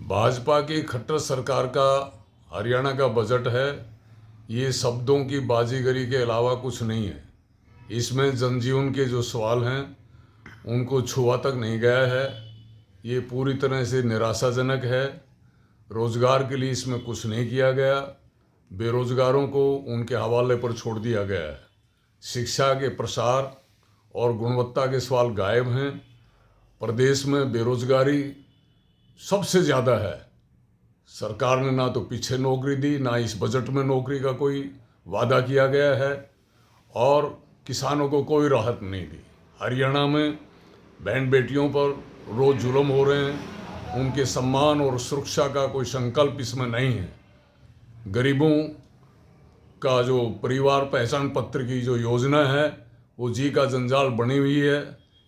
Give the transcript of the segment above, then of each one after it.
भाजपा की खट्टर सरकार का हरियाणा का बजट है, ये शब्दों की बाजीगरी के अलावा कुछ नहीं है। इसमें जनजीवन के जो सवाल हैं उनको छुआ तक नहीं गया है। ये पूरी तरह से निराशाजनक है। रोजगार के लिए इसमें कुछ नहीं किया गया। बेरोजगारों को उनके हवाले पर छोड़ दिया गया है। शिक्षा के प्रसार और गुणवत्ता के सवाल गायब हैं। प्रदेश में बेरोजगारी सबसे ज़्यादा है। सरकार ने ना तो पीछे नौकरी दी, ना इस बजट में नौकरी का कोई वादा किया गया है और किसानों को कोई राहत नहीं दी। हरियाणा में बहन बेटियों पर रोज़ जुल्म हो रहे हैं। उनके सम्मान और सुरक्षा का कोई संकल्प इसमें नहीं है। गरीबों का जो परिवार पहचान पत्र की जो योजना है वो जी का जंजाल बनी हुई है।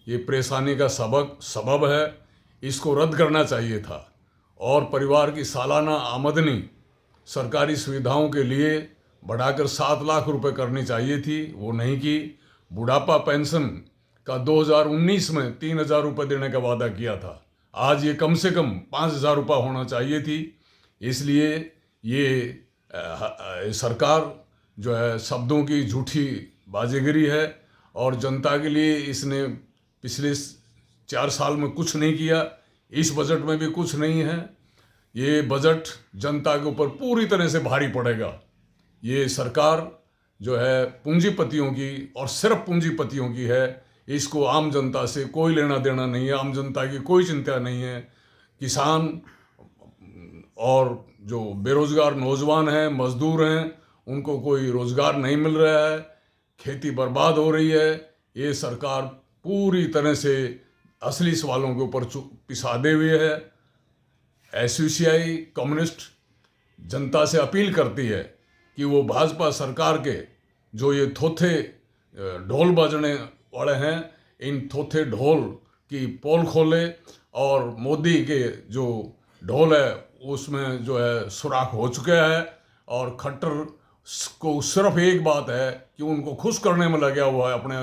ये परेशानी का सबब है। इसको रद्द करना चाहिए था और परिवार की सालाना आमदनी सरकारी सुविधाओं के लिए बढ़ाकर 7 लाख रुपए करनी चाहिए थी, वो नहीं की। बुढ़ापा पेंशन का 2019 में 3,000 रुपये देने का वादा किया था, आज ये कम से कम 5,000 रुपये होना चाहिए थी। इसलिए ये सरकार जो है शब्दों की झूठी बाजीगरी है और जनता के लिए इसने पिछले 4 साल में कुछ नहीं किया। इस बजट में भी कुछ नहीं है। ये बजट जनता के ऊपर पूरी तरह से भारी पड़ेगा। ये सरकार जो है पूंजीपतियों की और सिर्फ पूंजीपतियों की है। इसको आम जनता से कोई लेना देना नहीं है। आम जनता की कोई चिंता नहीं है। किसान और जो बेरोजगार नौजवान हैं, मजदूर हैं, उनको कोई रोजगार नहीं मिल रहा है। खेती बर्बाद हो रही है। ये सरकार पूरी तरह से असली सवालों के ऊपर पिसादे हुए है। एसयूसीआई कम्युनिस्ट जनता से अपील करती है कि वो भाजपा सरकार के जो ये थोथे ढोल बजने वाले हैं, इन थोथे ढोल की पोल खोले और मोदी के जो ढोल है उसमें जो है सुराख हो चुका है। और खट्टर को सिर्फ एक बात है कि उनको खुश करने में लगा हुआ है अपने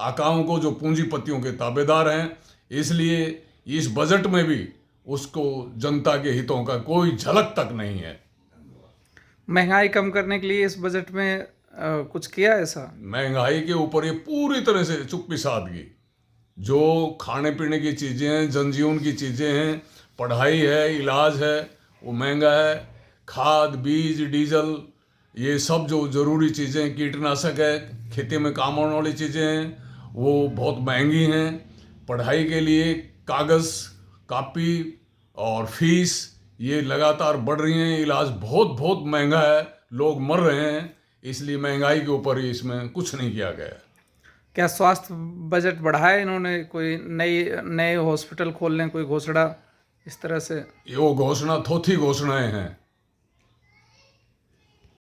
आकाओं को जो पूंजीपतियों के ताबेदार हैं। इसलिए इस बजट में भी उसको जनता के हितों का कोई झलक तक नहीं है। महंगाई कम करने के लिए इस बजट में कुछ किया ऐसा? महंगाई के ऊपर ये पूरी तरह से चुप्पी साधगी। जो खाने पीने की चीज़ें हैं, जनजीवन की चीज़ें हैं, पढ़ाई है, इलाज है, वो महंगा है। खाद, बीज, डीजल, ये सब जो ज़रूरी चीज़ें, कीटनाशक है, खेती में काम आने वाली चीज़ें हैं, वो बहुत महंगी हैं। पढ़ाई के लिए कागज़, कापी और फीस ये लगातार बढ़ रही हैं। इलाज बहुत बहुत महंगा है, लोग मर रहे हैं। इसलिए महंगाई के ऊपर ही इसमें कुछ नहीं किया गया। क्या स्वास्थ्य बजट बढ़ाया इन्होंने? कोई नए हॉस्पिटल खोलने कोई घोषणा इस तरह से? ये वो घोषणा थोथी घोषणाएं हैं।